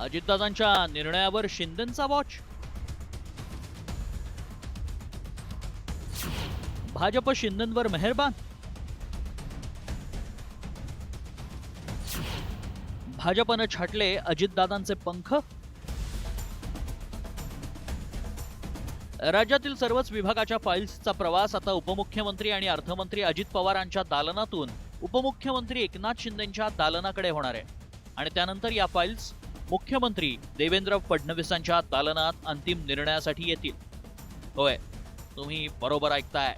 अजितदादांच्या निर्णयावर शिंदेंचा वॉच. भाजप शिंदेंवर मेहरबान. भाजपनं छाटले अजितदादांचे पंख. राज्यातील सर्वच विभागाच्या फाईल्सचा प्रवास आता उपमुख्यमंत्री आणि अर्थमंत्री अजित पवारांच्या दालनातून उपमुख्यमंत्री एकनाथ शिंदेंच्या दालनाकडे होणार आहे. आणि त्यानंतर या फाईल्स मुख्यमंत्री देवेंद्र फडणवीसांच्या दालनात अंतिम निर्णयासाठी येतील. होय, तुम्ही बरोबर ऐकताय.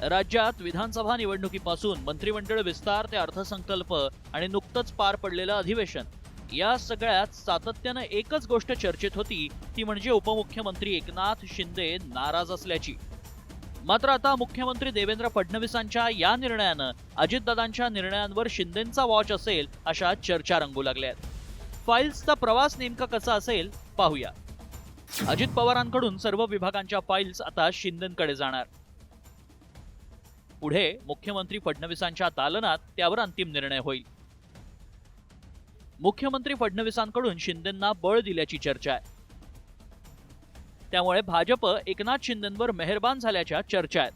राज्यात विधानसभा निवडणुकीपासून मंत्रिमंडळ विस्तार ते अर्थसंकल्प आणि नुकतंच पार पडलेलं अधिवेशन, या सगळ्यात सातत्यानं एकच गोष्ट चर्चेत होती, ती म्हणजे उपमुख्यमंत्री एकनाथ शिंदे नाराज असल्याची. मात्र आता मुख्यमंत्री देवेंद्र फडणवीसांच्या या निर्णयानं अजितदादांच्या निर्णयांवर शिंदेंचा वॉच असेल अशा चर्चा रंगू लागल्या आहेत. फाईल्सचा प्रवास नेमका कसा असेल पाहूया. अजित पवारांकडून सर्व विभागांच्या फाईल्स आता शिंदेंकडे जाणार. पुढे मुख्यमंत्री फडणवीसांच्या दालनात त्यावर अंतिम निर्णय होईल. मुख्यमंत्री फडणवीसांकडून शिंदेंना बळ दिल्याची चर्चा आहे. त्यामुळे भाजप एकनाथ शिंदेंवर मेहरबान झाल्याच्या चर्चा आहेत.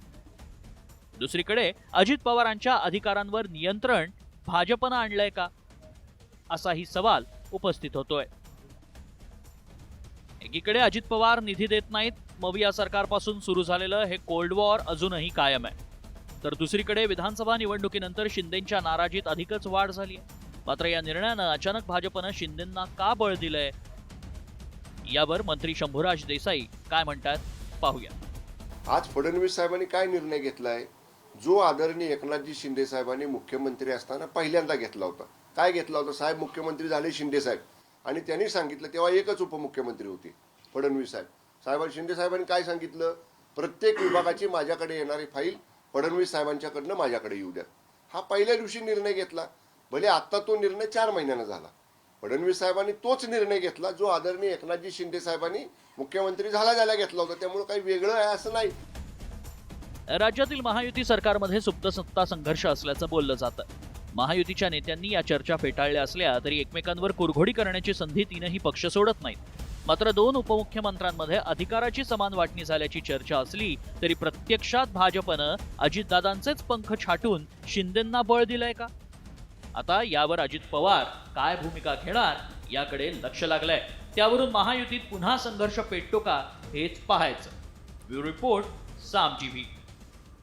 दुसरीकडे अजित पवारांच्या अधिकारांवर नियंत्रण भाजपनं आणलंय का, असाही सवाल उपस्थित होतोय. एकीकडे अजित पवार निधी देत नाहीत, मग या सरकारपासून सुरू झालेलं हे कोल्ड वॉर अजूनही कायम आहे. तर दुसरीकडे विधानसभा निवडणुकीनंतर शिंदेंच्या नाराजीत अधिकच वाढ झाली आहे. मात्र या निर्णयानं अचानक भाजपनं शिंदेंना का बळ दिलंय, यावर मंत्री शंभूराज देसाई काय म्हणतात पाहूया. आज फडणवीस साहेबांनी काय निर्णय घेतलाय, जो आदरणीय एकनाथजी शिंदे साहेबांनी मुख्यमंत्री असताना पहिल्यांदा घेतला होता. काय घेतला होता? साहेब मुख्यमंत्री झाले शिंदे साहेब, आणि त्यांनी सांगितलं, तेव्हा एकच उपमुख्यमंत्री होते फडणवीस साहेब. शिंदे साहेबांनी काय सांगितलं, प्रत्येक विभागाची माझ्याकडे येणारी फाईल फडणवीस साहेबांच्याकडनं माझ्याकडे येऊ द्या. हा पहिल्या दिवशी निर्णय घेतला. भले आता तो निर्णय 4 महिन्यानं झाला. फडणवीस साहेबांनी तोच निर्णय घेतला जो आदरणीय एकनाथजी शिंदे साहेबांनी मुख्यमंत्री झाला घेतला होता. त्यामुळे काही वेगळं आहे असं नाही. राज्यातील महायुती सरकारमध्ये सुप्त सत्ता संघर्ष असल्याचं बोललं जातं. महायुतीच्या नेत्यांनी या चर्चा फेटाळल्या असल्या तरी एकमेकांवर कुरघोडी करण्याची संधी तीनही पक्ष सोडत नाहीत. मात्र 2 उपमुख्यमंत्र्यांमध्ये अधिकाराची समान वाटणी झाल्याची चर्चा असली तरी प्रत्यक्षात भाजपनं अजितदादांचेच पंख छाटून शिंदेंना बळ दिलंय का? आता यावर अजित पवार काय भूमिका घेणार याकडे लक्ष लागलंय. त्यावरून महायुतीत पुन्हा संघर्ष पेटतो का हेच पाहायचं. ब्युरो रिपोर्ट, साम टीव्ही.